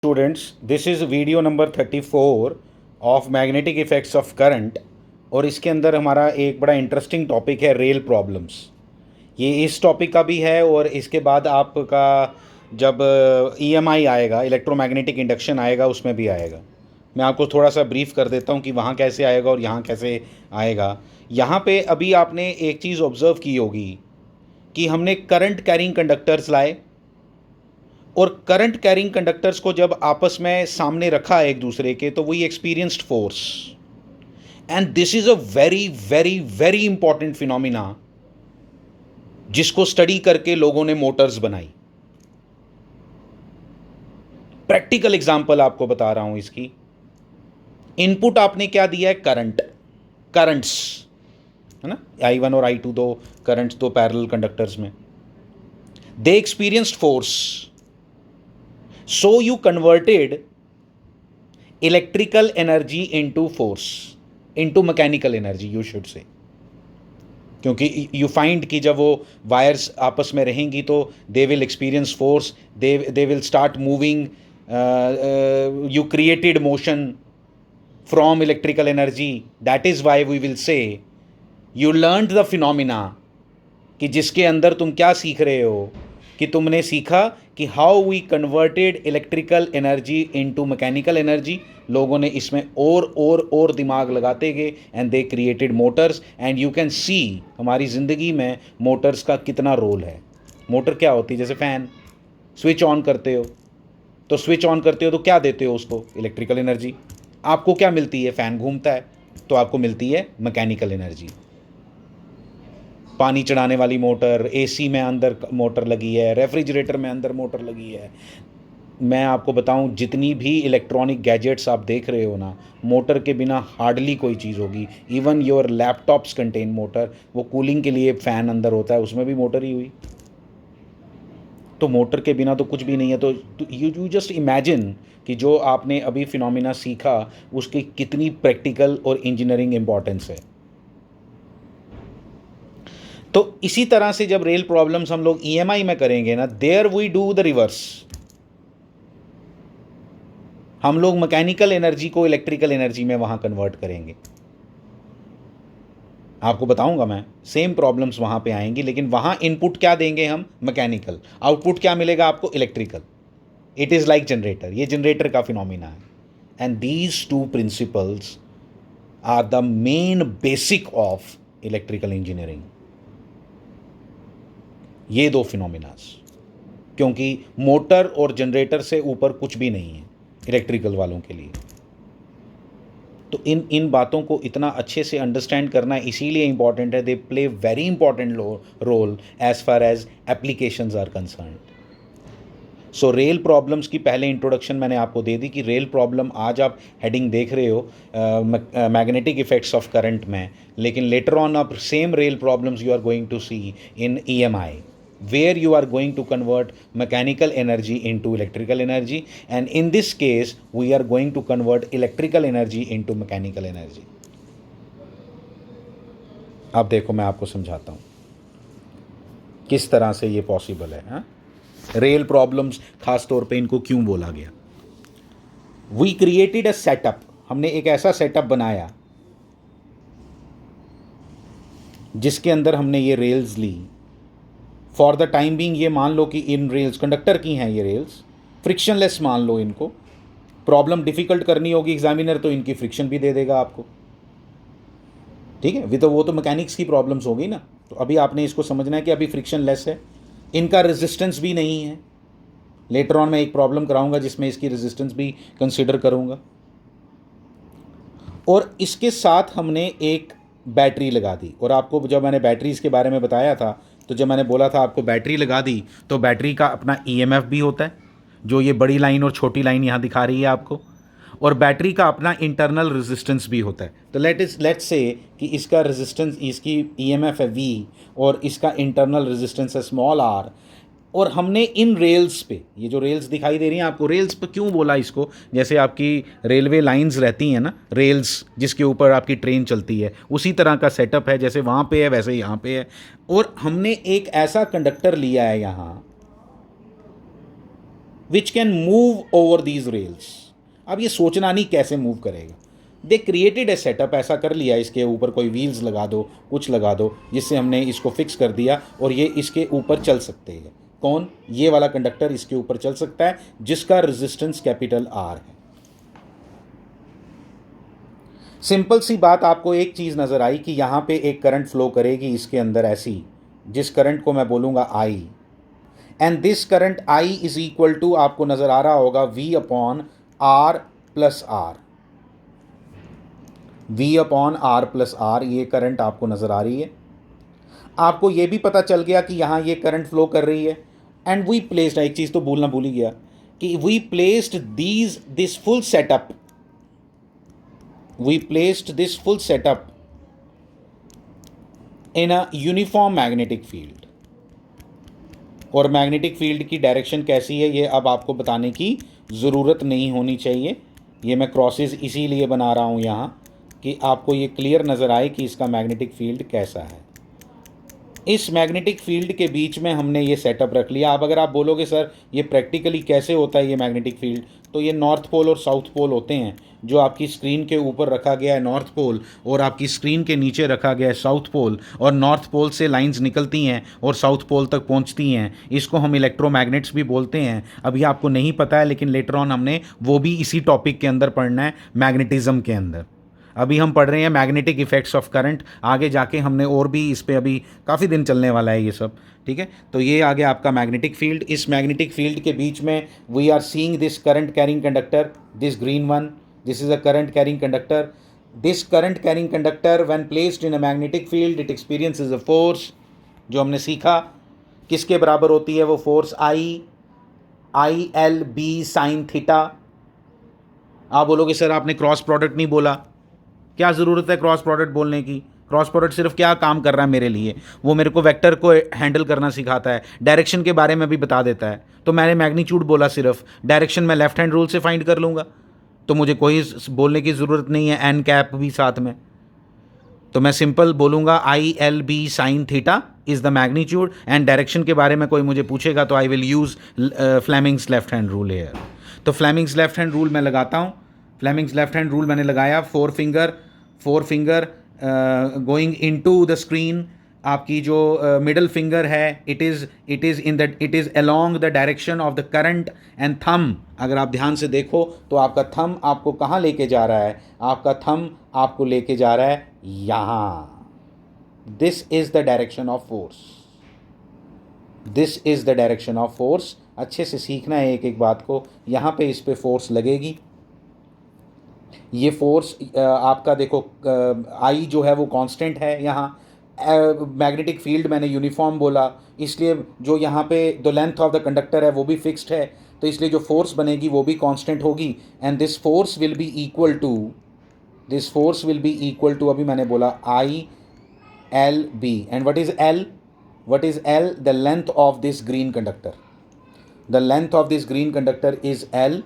Students, this is video number 34 of magnetic effects of current. और इसके अंदर हमारा एक बड़ा इंटरेस्टिंग टॉपिक है रेल प्रॉब्लम्स। ये इस टॉपिक का भी है और इसके बाद आपका जब ईएमआई आएगा, इलेक्ट्रोमैग्नेटिक इंडक्शन आएगा, उसमें भी आएगा। मैं आपको थोड़ा सा ब्रीफ कर देता हूँ कि वहाँ कैसे आएगा और यहाँ कैसे आएगा। यहाँ पे अभी आपने एक चीज़ ऑब्ज़र्व की होगी कि हमने करंट कैरिंग कंडक्टर्स लाए और करंट कैरिंग कंडक्टर्स को जब आपस में सामने रखा एक दूसरे के, तो वही experienced force. And this is a very very very important phenomena जिसको स्टडी करके लोगों ने मोटर्स बनाई। प्रैक्टिकल एग्जांपल आपको बता रहा हूं इसकी। इनपुट आपने क्या दिया है? करंट्स, है ना। I1 और I2 दो करंट्स, दो पैरेलल कंडक्टर्स में, they experienced force. So you converted electrical energy into force, into mechanical energy you should say, क्योंकि you find कि जब वो वायर्स आपस में रहेंगी तो they will experience force, they will start moving, you created motion from electrical energy. That is why we will say you learned the phenomena, कि जिसके अंदर तुम क्या सीख रहे हो कि तुमने सीखा कि how we converted electrical energy into mechanical energy. लोगों ने इसमें और दिमाग लगाते गए and they created motors. And you can see हमारी ज़िंदगी में मोटर्स का कितना रोल है। मोटर क्या होती है? जैसे फ़ैन, स्विच ऑन करते हो तो क्या देते हो उसको? Electrical energy. आपको क्या मिलती है? फ़ैन घूमता है तो आपको मिलती है मैकेनिकल एनर्जी। पानी चढ़ाने वाली मोटर, एसी में अंदर मोटर लगी है, रेफ्रिजरेटर में अंदर मोटर लगी है। मैं आपको बताऊं, जितनी भी इलेक्ट्रॉनिक गैजेट्स आप देख रहे हो ना, मोटर के बिना हार्डली कोई चीज़ होगी। Even your laptops contain motor. वो कूलिंग के लिए फ़ैन अंदर होता है, उसमें भी मोटर ही हुई। तो मोटर के बिना तो कुछ भी नहीं है। तो यू जस्ट इमेजिन कि जो आपने अभी फिनोमिना सीखा उसकी कितनी प्रैक्टिकल और इंजीनियरिंग इंपॉर्टेंस है। तो इसी तरह से जब रेल प्रॉब्लम्स हम लोग ईएमआई में करेंगे ना, there we do the reverse. हम लोग मैकेनिकल एनर्जी को इलेक्ट्रिकल एनर्जी में वहां कन्वर्ट करेंगे। आपको बताऊंगा मैं, सेम प्रॉब्लम्स वहां पे आएंगी, लेकिन वहां इनपुट क्या देंगे हम? मैकेनिकल। आउटपुट क्या मिलेगा आपको? Electrical. It is like generator. ये जनरेटर का फिनोमिना है। And these two principles are the main basic of electrical engineering. ये दो फिनोमिनास, क्योंकि मोटर और जनरेटर से ऊपर कुछ भी नहीं है इलेक्ट्रिकल वालों के लिए। तो इन बातों को इतना अच्छे से अंडरस्टैंड करना इसीलिए इंपॉर्टेंट है। They play very important role as far as applications are concerned. So rail problems की पहले इंट्रोडक्शन मैंने आपको दे दी कि रेल प्रॉब्लम आज आप हेडिंग देख रहे हो मैग्नेटिक इफेक्ट्स ऑफ करंट में, लेकिन लेटर ऑन आप same rail problems you are going to see in EMI, where you are going to convert mechanical energy into electrical energy, and in this case we are going to convert electrical energy into mechanical energy. अब देखो मैं आपको समझाता हूँ किस तरह से ये पॉसिबल है। हाँ, रेल प्रॉब्लम्स खास तौर पे इनको क्यों बोला गया? We created a setup. हमने एक ऐसा सेटअप बनाया जिसके अंदर हमने ये रेल्स ली। फॉर द टाइम बीइंग ये मान लो कि इन रेल्स, कंडक्टर की हैं ये रेल्स, फ्रिक्शनलेस मान लो इनको। प्रॉब्लम डिफ़िकल्ट करनी होगी एग्जामिनर तो इनकी फ्रिक्शन भी दे देगा आपको, ठीक है। वो तो मैकेनिक्स की प्रॉब्लम्स होगी ना। तो अभी आपने इसको समझना है कि अभी फ्रिक्शनलेस है, इनका रेजिस्टेंस भी नहीं है। लेटर ऑन मैं एक प्रॉब्लम कराऊंगा जिसमें इसकी रेजिस्टेंस भी कंसिडर करूंगा। और इसके साथ हमने एक बैटरी लगा दी। और आपको जब मैंने बैटरीज़ के बारे में बताया था, तो जब मैंने बोला था आपको बैटरी लगा दी, तो बैटरी का अपना ईएमएफ भी होता है, जो ये बड़ी लाइन और छोटी लाइन यहाँ दिखा रही है आपको। और बैटरी का अपना इंटरनल रेजिस्टेंस भी होता है। तो लेट्स से कि इसका रेजिस्टेंस, इसकी ईएमएफ है वी और इसका इंटरनल रेजिस्टेंस है स्मॉल आर। और हमने इन रेल्स पे, ये जो रेल्स दिखाई दे रही हैं आपको, रेल्स पे क्यों बोला इसको? जैसे आपकी रेलवे लाइंस रहती हैं ना, रेल्स जिसके ऊपर आपकी ट्रेन चलती है, उसी तरह का सेटअप है। जैसे वहाँ पे है वैसे यहाँ पे है। और हमने एक ऐसा कंडक्टर लिया है यहाँ which can move over these rails. अब ये सोचना नहीं कैसे मूव करेगा, दे क्रिएटेड ए सेटअप, ऐसा कर लिया, इसके ऊपर कोई व्हील्स लगा दो, कुछ लगा दो, जिससे हमने इसको फिक्स कर दिया और ये इसके ऊपर चल सकते हैं। कौन? ये वाला कंडक्टर इसके ऊपर चल सकता है जिसका रेजिस्टेंस कैपिटल आर है। सिंपल सी बात, आपको एक चीज़ नज़र आई कि यहाँ पे एक करंट फ्लो करेगी इसके अंदर ऐसी, जिस करंट को मैं बोलूँगा I, and this current I is equal to, आपको नज़र आ रहा होगा, V upon R plus R, V upon R plus R, ये करंट आपको नज़र आ रही है। आपको ये भी पता चल गया कि यहाँ ये करंट फ्लो कर रही है, एंड वी प्लेस्ड, एक चीज़ तो भूल ही गया कि we placed this full setup, we placed this full setup in a uniform magnetic field। और मैग्नेटिक फील्ड की डायरेक्शन कैसी है ये अब आपको बताने की ज़रूरत नहीं होनी चाहिए, ये मैं क्रॉसेस इसीलिए बना रहा हूँ यहाँ कि आपको ये क्लियर नज़र आए कि इसका मैग्नेटिक फील्ड कैसा है। इस मैग्नेटिक फील्ड के बीच में हमने ये सेटअप रख लिया। अब अगर आप बोलोगे सर ये प्रैक्टिकली कैसे होता है ये मैग्नेटिक फील्ड, तो ये नॉर्थ पोल और साउथ पोल होते हैं, जो आपकी स्क्रीन के ऊपर रखा गया है नॉर्थ पोल और आपकी स्क्रीन के नीचे रखा गया है साउथ पोल, और नॉर्थ पोल से लाइंस निकलती हैं और साउथ पोल तक पहुंचती हैं। इसको हम इलेक्ट्रोमैग्नेट्स भी बोलते हैं। अभी आपको नहीं पता है, लेकिन लेटर ऑन हमने वो भी इसी टॉपिक के अंदर पढ़ना है, मैग्नेटिज्म के अंदर। अभी हम पढ़ रहे हैं मैग्नेटिक इफेक्ट्स ऑफ करंट, आगे जाके हमने और भी इस पे अभी काफ़ी दिन चलने वाला है ये सब, ठीक है। तो ये आगे आपका मैग्नेटिक फील्ड, इस मैग्नेटिक फील्ड के बीच में we are seeing this current carrying conductor, this green one, this is a current carrying conductor. This current carrying conductor when placed in a magnetic field it experiences a force, जो हमने सीखा किसके बराबर होती है वो force, I L B sine theta. आप बोलोगे सर आपने क्रॉस प्रोडक्ट नहीं बोला, क्या ज़रूरत है क्रॉस प्रोडक्ट बोलने की? क्रॉस प्रोडक्ट सिर्फ क्या काम कर रहा है मेरे लिए, वो मेरे को वेक्टर को हैंडल करना सिखाता है, डायरेक्शन के बारे में भी बता देता है। तो मैंने मैग्नीट्यूड बोला, सिर्फ डायरेक्शन मैं लेफ्ट हैंड रूल से फाइंड कर लूँगा, तो मुझे कोई बोलने की ज़रूरत नहीं है एन कैप भी साथ में। तो मैं सिंपल बोलूँगा I L B sine theta is the magnitude, and direction के बारे में कोई मुझे पूछेगा तो I will use Fleming's left hand rule here. तो फ्लेमिंग्स लेफ्ट हैंड रूल मैं लगाता हूँ। फ्लेमिंग्स लेफ्ट हैंड रूल मैंने लगाया, four finger going into the screen, आपकी जो मिडल फिंगर है it is along the direction of the current, and thumb, अगर आप ध्यान से देखो तो आपका थम आपको कहाँ लेके जा रहा है, आपका थम आपको लेके जा रहा है यहाँ। This is the direction of force, this is the direction of force. अच्छे से सीखना है एक एक बात को। यहाँ पे इस पे फोर्स लगेगी, ये फोर्स आपका देखो आई जो है वो कांस्टेंट है। यहाँ मैग्नेटिक फील्ड मैंने यूनिफॉर्म बोला, इसलिए जो यहाँ पे the length of the conductor है वो भी फिक्स्ड है, तो इसलिए जो फोर्स बनेगी वो भी कांस्टेंट होगी, and this force will be equal to, अभी मैंने बोला I L B, and what is L, the length of this green conductor, the length of this green conductor is L,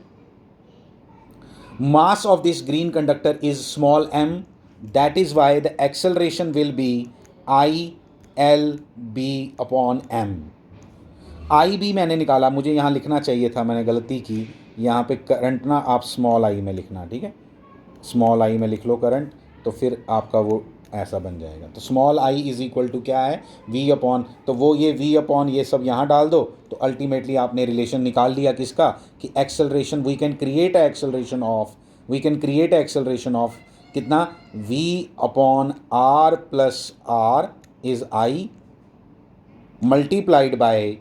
mass of this green conductor is small m, that is why the acceleration will be I L B upon m। I B मैंने निकाला, मुझे यहाँ लिखना चाहिए था, मैंने गलती की, यहाँ पे करंट ना आप स्मॉल आई में लिखना, ठीक है, स्मॉल आई में लिख लो करंट, तो फिर आपका वो ऐसा बन जाएगा। तो small i is equal to क्या है, वी अपॉन, तो वो ये वी अपॉन ये सब यहाँ डाल दो, तो अल्टीमेटली आपने रिलेशन निकाल लिया किसका, कि acceleration, we can create a acceleration of कितना, V upon R plus R is I multiplied by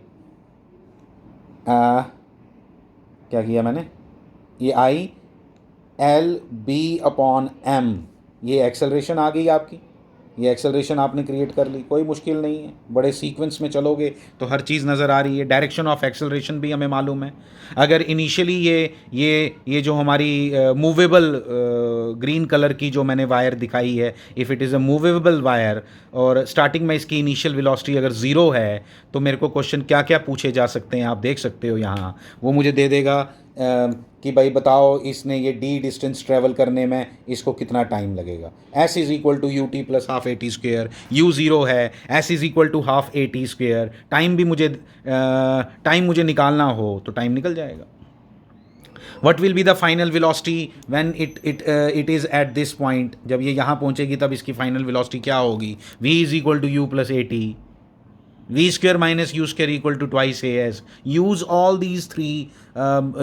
क्या किया मैंने, ये I L B upon M, ये एक्सेलरेशन आ गई आपकी, ये एक्सेलरेशन आपने क्रिएट कर ली। कोई मुश्किल नहीं है, बड़े सीक्वेंस में चलोगे तो हर चीज़ नज़र आ रही है। डायरेक्शन ऑफ एक्सेलरेशन भी हमें मालूम है। अगर इनिशियली ये जो हमारी मूवेबल ग्रीन कलर की जो मैंने वायर दिखाई है, if it is a movable wire और स्टार्टिंग में इसकी इनिशियल वेलोसिटी अगर ज़ीरो है, तो मेरे को क्वेश्चन क्या क्या पूछे जा सकते हैं आप देख सकते हो यहाँ। वो मुझे दे देगा कि भाई बताओ इसने ये डी डिस्टेंस ट्रेवल करने में इसको कितना टाइम लगेगा। S is equal to U T plus half A T square, U zero है, S is equal to half A T square. Time भी मुझे निकालना हो तो टाइम निकल जाएगा। What will be the final velocity when it is at this point, जब ये यहाँ पहुँचेगी तब इसकी फाइनल वेलोसिटी क्या होगी, v is equal to u plus a t, v square minus u square equal to twice as. Use all these three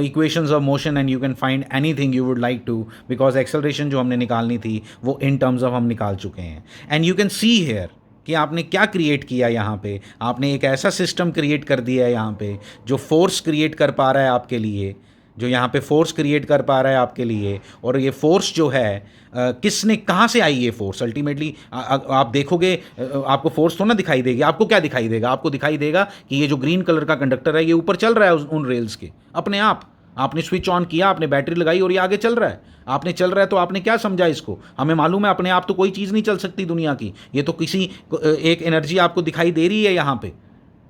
equations of motion and you can find anything you would like to, because acceleration जो हमने निकालनी थी वो in terms of हम निकाल चुके हैं. And you can see here कि आपने क्या क्रिएट किया यहाँ पे, आपने एक ऐसा सिस्टम क्रिएट कर दिया है यहाँ पे जो फोर्स क्रिएट कर पा रहा है आपके लिए, जो यहाँ पे फोर्स क्रिएट कर पा रहा है आपके लिए. और ये फोर्स जो है किसने, कहाँ से आई ये फोर्स अल्टीमेटली आप देखोगे, आपको फोर्स तो ना दिखाई देगी, आपको क्या दिखाई देगा, आपको दिखाई देगा कि ये जो ग्रीन कलर का कंडक्टर है ये ऊपर चल रहा है उन रेल्स के अपने आप. आपने स्विच ऑन किया, आपने बैटरी लगाई और ये आगे चल रहा है. आपने चल रहा है तो आपने क्या समझा इसको, हमें मालूम है अपने आप तो कोई चीज़ नहीं चल सकती दुनिया की, ये तो किसी एक एनर्जी आपको दिखाई दे रही है यहाँ पे,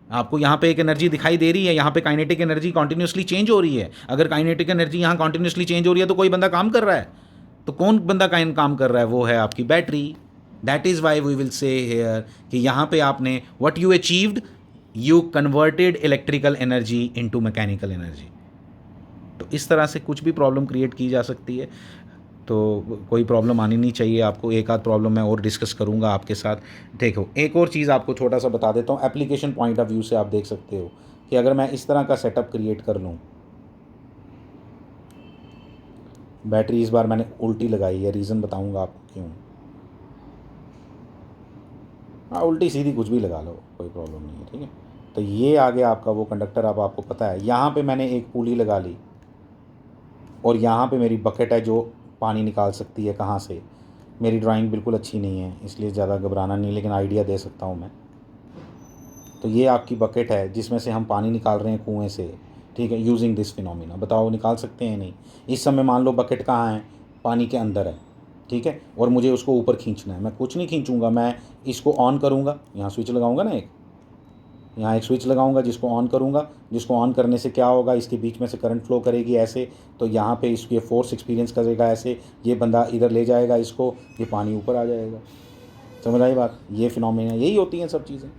आपको यहाँ पे एक एनर्जी दिखाई दे रही है, यहाँ पे काइनेटिक एनर्जी कॉन्टिन्यूसली चेंज हो रही है. अगर काइनेटिक एनर्जी यहाँ कॉन्टिन्यूसली चेंज हो रही है तो कोई बंदा काम कर रहा है, तो कौन बंदा काम कर रहा है, वो है आपकी battery. That is why we will say here कि यहाँ पे आपने what you achieved, you converted electrical energy into mechanical energy. तो इस तरह से कुछ भी प्रॉब्लम क्रिएट की जा सकती है, तो कोई प्रॉब्लम आनी नहीं चाहिए आपको. एक आध प्रॉब्लम मैं और डिस्कस करूंगा आपके साथ. देखो एक और चीज़ आपको छोटा सा बता देता हूँ, एप्लीकेशन पॉइंट ऑफ व्यू से आप देख सकते हो कि अगर मैं इस तरह का सेटअप क्रिएट कर लूँ, बैटरी इस बार मैंने उल्टी लगाई है, रीज़न बताऊंगा आपको क्यों. हाँ उल्टी सीधी कुछ भी लगा लो, कोई प्रॉब्लम नहीं है, ठीक है. तो ये आ गया आपका वो कंडक्टर. अब आपको पता है यहाँ पे मैंने एक पुली लगा ली और यहाँ पे मेरी बकेट है जो पानी निकाल सकती है. कहाँ से, मेरी ड्राइंग बिल्कुल अच्छी नहीं है इसलिए ज़्यादा घबराना नहीं, लेकिन आइडिया दे सकता हूँ मैं. तो ये आपकी बकेट है जिसमें से हम पानी निकाल रहे हैं कुएँ से, ठीक है, यूजिंग दिस फिनोमिना. बताओ निकाल सकते हैं नहीं. इस समय मान लो बकेट कहाँ है, पानी के अंदर है, ठीक है, और मुझे उसको ऊपर खींचना है. मैं कुछ नहीं खींचूंगा, मैं इसको ऑन करूँगा, यहाँ स्विच लगाऊँगा ना, यहाँ एक स्विच लगाऊंगा जिसको ऑन करूँगा. जिसको ऑन करने से क्या होगा, इसके बीच में से करंट फ्लो करेगी ऐसे, तो यहाँ पे इसको ये फोर्स एक्सपीरियंस करेगा ऐसे, ये बंदा इधर ले जाएगा इसको, ये पानी ऊपर आ जाएगा. समझ आई बात. ये फिनोमेना यही होती हैं सब चीज़ें.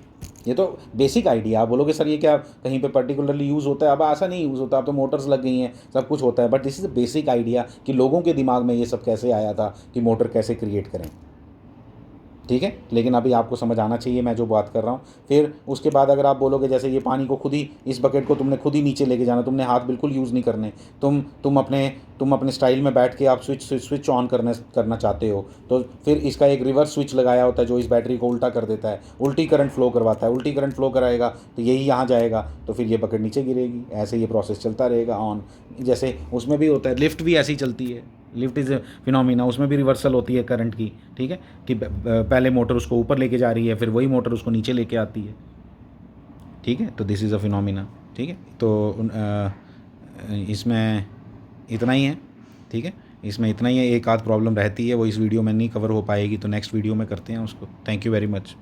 ये तो बेसिक आइडिया. आप बोलोगे सर ये क्या कहीं पे पर्टिकुलरली यूज़ होता है, अब ऐसा नहीं यूज़ होता, अब तो मोटर्स लग गई हैं, सब कुछ होता है, but this is a basic idea कि लोगों के दिमाग में ये सब कैसे आया था कि मोटर कैसे क्रिएट करें, ठीक है. लेकिन अभी आपको समझ आना चाहिए मैं जो बात कर रहा हूँ. फिर उसके बाद अगर आप बोलोगे जैसे ये पानी को खुद ही, इस बकेट को तुमने खुद ही नीचे लेके जाना, तुमने हाथ बिल्कुल यूज़ नहीं करने, तुम अपने स्टाइल में बैठ के आप स्विच ऑन करना चाहते हो, तो फिर इसका एक रिवर्स स्विच लगाया होता है जो इस बैटरी को उल्टा कर देता है, उल्टी करंट फ्लो करवाता है. उल्टी करंट फ्लो कराएगा तो यही यहाँ जाएगा, तो फिर ये बकेट नीचे गिरेगी. ऐसे ये प्रोसेस चलता रहेगा ऑन. जैसे उसमें भी होता है, लिफ्ट भी ऐसी चलती है, लिफ्ट इज़ फिनोमिना, उसमें भी रिवर्सल होती है करंट की, ठीक है, कि पहले मोटर उसको ऊपर लेके जा रही है, फिर वही मोटर उसको नीचे लेके आती है, ठीक है. तो दिस इज़ अ फिनोमिना, ठीक है. तो इसमें इतना ही है, ठीक है, इसमें इतना ही है. एक आध प्रॉब्लम रहती है, वो इस वीडियो में नहीं कवर हो पाएगी, तो नेक्स्ट वीडियो में करते हैं उसको. Thank you very much.